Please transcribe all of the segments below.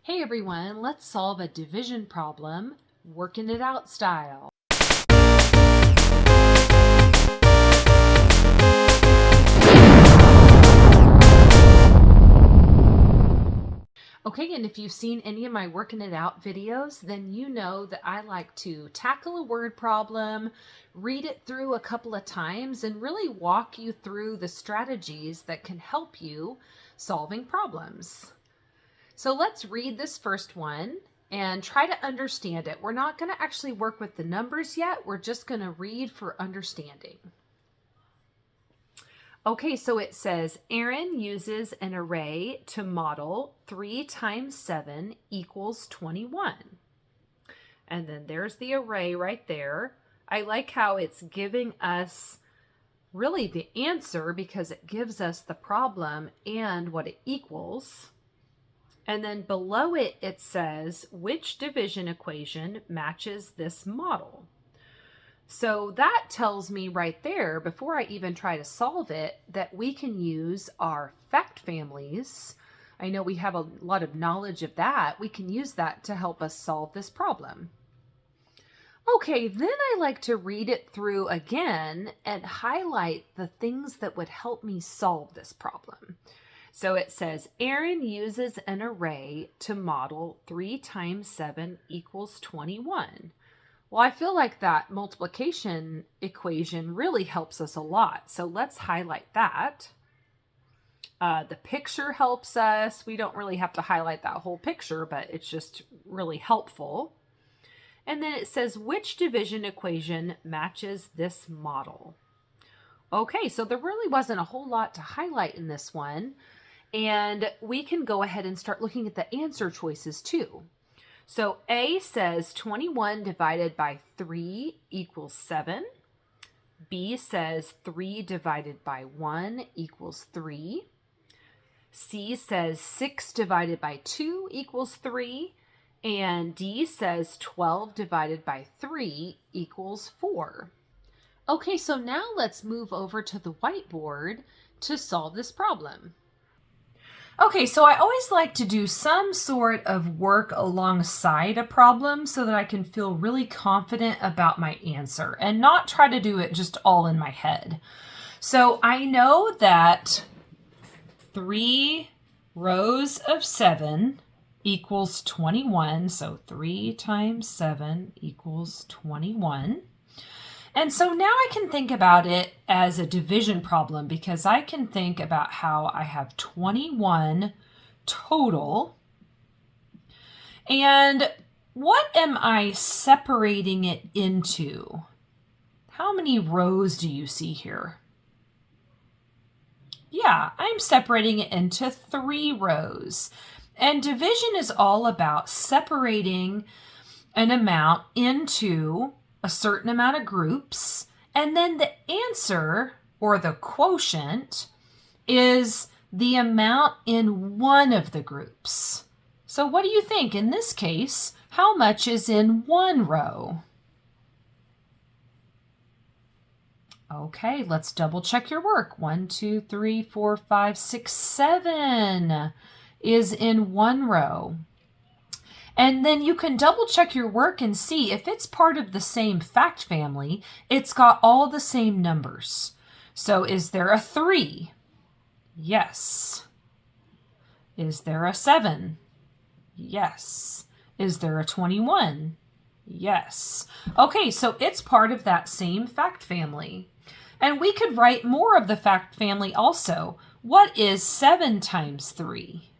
Hey everyone, let's solve a division problem, working it out style. Okay, and if you've seen any of my working it out videos, then you know that I like to tackle a word problem, read it through a couple of times, and really walk you through the strategies that can help you solving problems. So let's read this first one and try to understand it. We're not going to actually work with the numbers yet. We're just going to read for understanding. Okay, so it says, Aaron uses an array to model 3 times 7 equals 21. And then there's the array right there. I like how it's giving us really the answer because it gives us the problem and what it equals. And then below it, it says, which division equation matches this model? So that tells me right there, before I even try to solve it, that we can use our fact families. I know we have a lot of knowledge of that. We can use that to help us solve this problem. Okay, then I like to read it through again and highlight the things that would help me solve this problem. So it says, Aaron uses an array to model 3 times 7 equals 21. Well, I feel like that multiplication equation really helps us a lot. So let's highlight that. The picture helps us. We don't really have to highlight that whole picture, but it's just really helpful. And then it says, which division equation matches this model? Okay, so there really wasn't a whole lot to highlight in this one. And we can go ahead and start looking at the answer choices too. So A says 21 divided by 3 equals 7. B says 3 divided by 1 equals 3. C says 6 divided by 2 equals 3. And D says 12 divided by 3 equals 4. Okay, so now let's move over to the whiteboard to solve this problem. Okay, so I always like to do some sort of work alongside a problem so that I can feel really confident about my answer and not try to do it just all in my head. So I know that 3 rows of 7 equals 21. So 3 times 7 equals 21. And so now I can think about it as a division problem because I can think about how I have 21 total. And what am I separating it into? How many rows do you see here? Yeah, I'm separating it into 3 rows. And division is all about separating an amount into a certain amount of groups, and then the answer or the quotient is the amount in one of the groups. So what do you think in this case? How much is in one row? Okay, let's double check your work. 1, 2, 3, 4, 5, 6, 7 is in one row. And then you can double check your work and see if it's part of the same fact family, it's got all the same numbers. So is there a 3? Yes. Is there a 7? Yes. Is there a 21? Yes. Okay, so it's part of that same fact family. And we could write more of the fact family also. What is 7 times 3?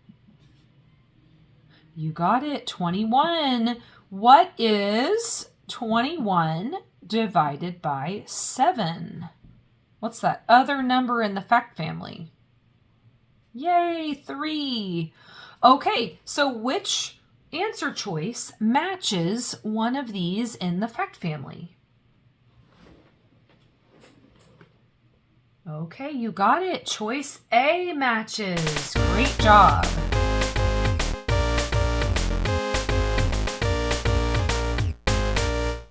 You got it, 21. What is 21 divided by 7? What's that other number in the fact family? Yay, 3. Okay, so which answer choice matches one of these in the fact family? Okay, you got it. Choice A matches. Great job.